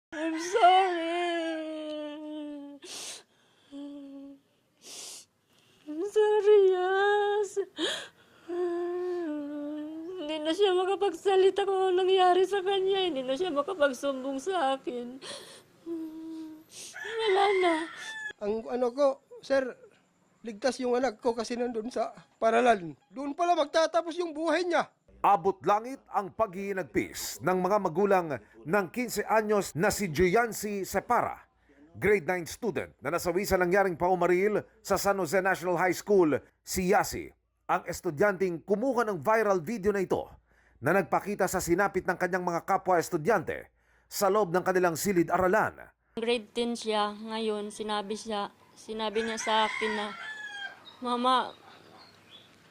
I'm sorry. I'm sorry, Yas. Hindi na siya makapagsalita kung ano nangyari sa kanya. Hindi na siya makapagsumbong sa akin. Wala na. Ang ano ko, sir, ligtas yung anak ko kasi nandun sa paralan. Doon pala magtatapos yung buhay niya. Abot langit ang paghihinagpis ng mga magulang ng 15 anyos na si Joyancy Separa, grade 9 student na nasawi sa nangyaring paumaril sa San Jose National High School. Si Yasi, ang estudyanteng kumuha ng viral video na ito na nagpakita sa sinapit ng kanyang mga kapwa-estudyante sa loob ng kanilang silid-aralan. Grade 10 siya ngayon, sinabi niya sa akin na, Mama,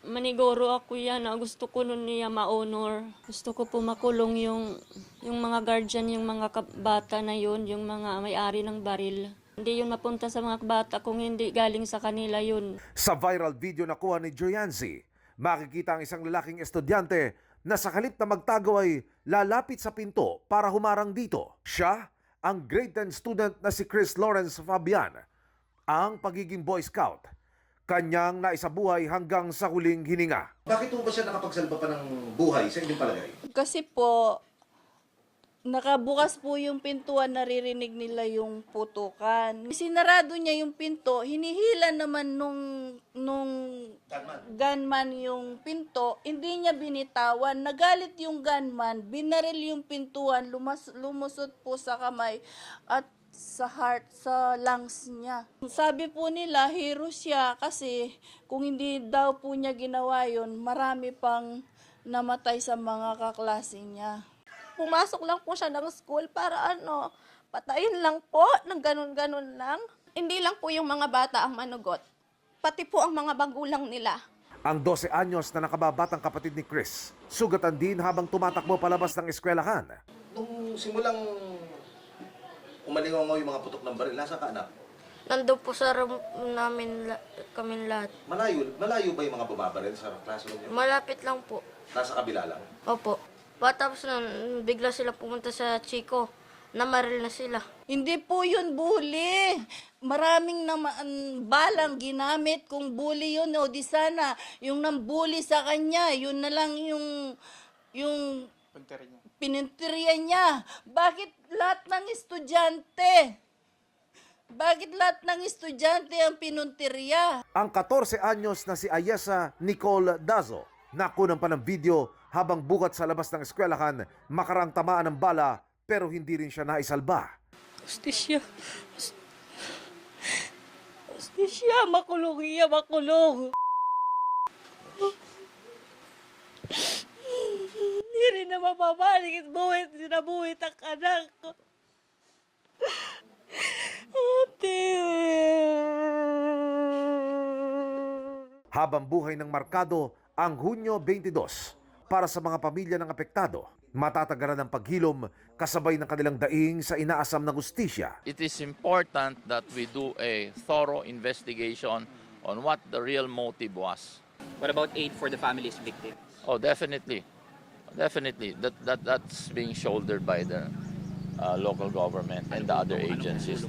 maniguro ako yan na gusto ko nun niya ma-honor. Gusto ko po makulong yung mga guardian, yung mga bata na yun, yung mga may-ari ng baril. Hindi yun mapunta sa mga bata kung hindi galing sa kanila yun. Sa viral video na kuha ni Joyancy, makikita ang isang lalaking estudyante na sa halip na magtago ay lalapit sa pinto para humarang dito. Siya, ang grade 10 student na si Chris Lawrence Fabian, ang pagiging Boy Scout. Kanyang naisabuhay hanggang sa huling hininga. Bakit po ba siya nakapagsalba pa ng buhay sa inyong palagay? Kasi po, nakabukas po yung pintuan, naririnig nila yung putukan. Sinarado niya yung pinto, hinihila naman nung gunman yung pinto, hindi niya binitawan. Nagalit yung gunman, binaril yung pintuan, lumusot po sa kamay at sa heart, sa lungs niya. Sabi po nila, hero siya kasi kung hindi daw po niya ginawa yun, marami pang namatay sa mga kaklase niya. Pumasok lang po siya ng school para patayin lang po, ng ganun-ganun lang. Hindi lang po yung mga bata ang manugot, pati po ang mga magulang nila. Ang 12 anyos na nakababatang kapatid ni Chris, sugatan din habang tumatakbo palabas ng eskwelahan. Nung simulang umalingaw yung mga putok ng baril, nasa ka anak? Nandun po sa room namin, kami lahat. Malayo ba yung mga bumabaril sa classroom niyo? Malapit lang po. Nasa kabila lang? Opo. Tapos nun, bigla sila pumunta sa Chico. Namaril na sila. Hindi po yun bully. Maraming balang ginamit kung bully yun. O di sana, yung nambully sa kanya, yun na lang yung pininteriya niya. Bakit lahat ng estudyante? Bakit lahat ng estudyante ang pinunteriya? Ang 14 anyos na si Ayesa Nicole Dazo, nakunan pa ng video habang bukat sa labas ng eskwelahan, makarang tamaan ng bala pero hindi rin siya naisalba. Justisya. Justisya, makulong iya, makulong. Hindi rin na mababalik at sinabuhit ang anak ko. Ate. Habang buhay ng markado ang Hunyo 22 para sa mga pamilya ng apektado, matatagaran ng paghilom kasabay ng kanilang daing sa inaasam na hustisya. It is important that we do a thorough investigation on what the real motive was. What about aid for the families victims? Oh, definitely. Definitely. That's being shouldered by the local government and the other agencies.